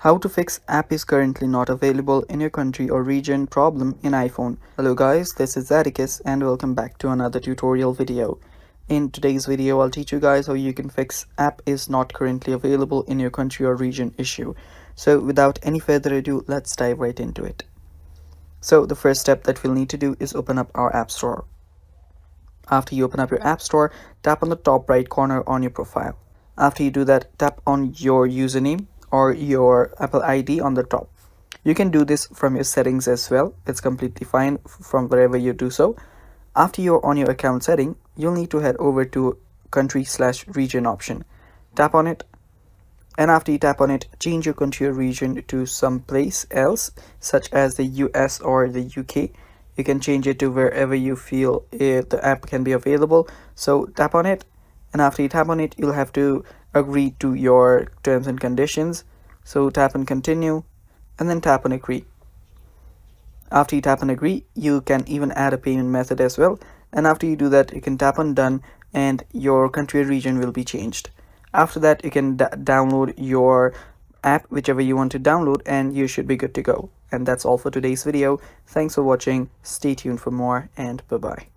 How to fix app is currently not available in your country or region problem in iPhone. Hello guys, this is Atticus and welcome back to another tutorial video. In today's video, I'll teach you guys how you can fix app is not currently available in your country or region issue. So without any further ado, let's dive right into it. So the first step that we'll need to do is open up our App Store. After you open up your App Store, tap on the top right corner on your profile. After you do that, tap on your username or your Apple ID on the top. You can do this from your settings as well. It's completely fine from wherever you do so. After you're on your account setting, you'll need to head over to country/region option. Tap on it, and after you tap on it, change your country or region to some place else, such as the US or the UK. You can change it to wherever you feel the app can be available. So tap on it, and after you tap on it, you'll have to agree to your terms and conditions. So tap on continue and then tap on agree. After you tap on agree, you can even add a payment method as well, and after you do that, you can tap on done and your country or region will be changed. After that, you can download your app, whichever you want to download, and you should be good to go. And that's all for today's video. Thanks for watching. Stay tuned for more, and bye bye.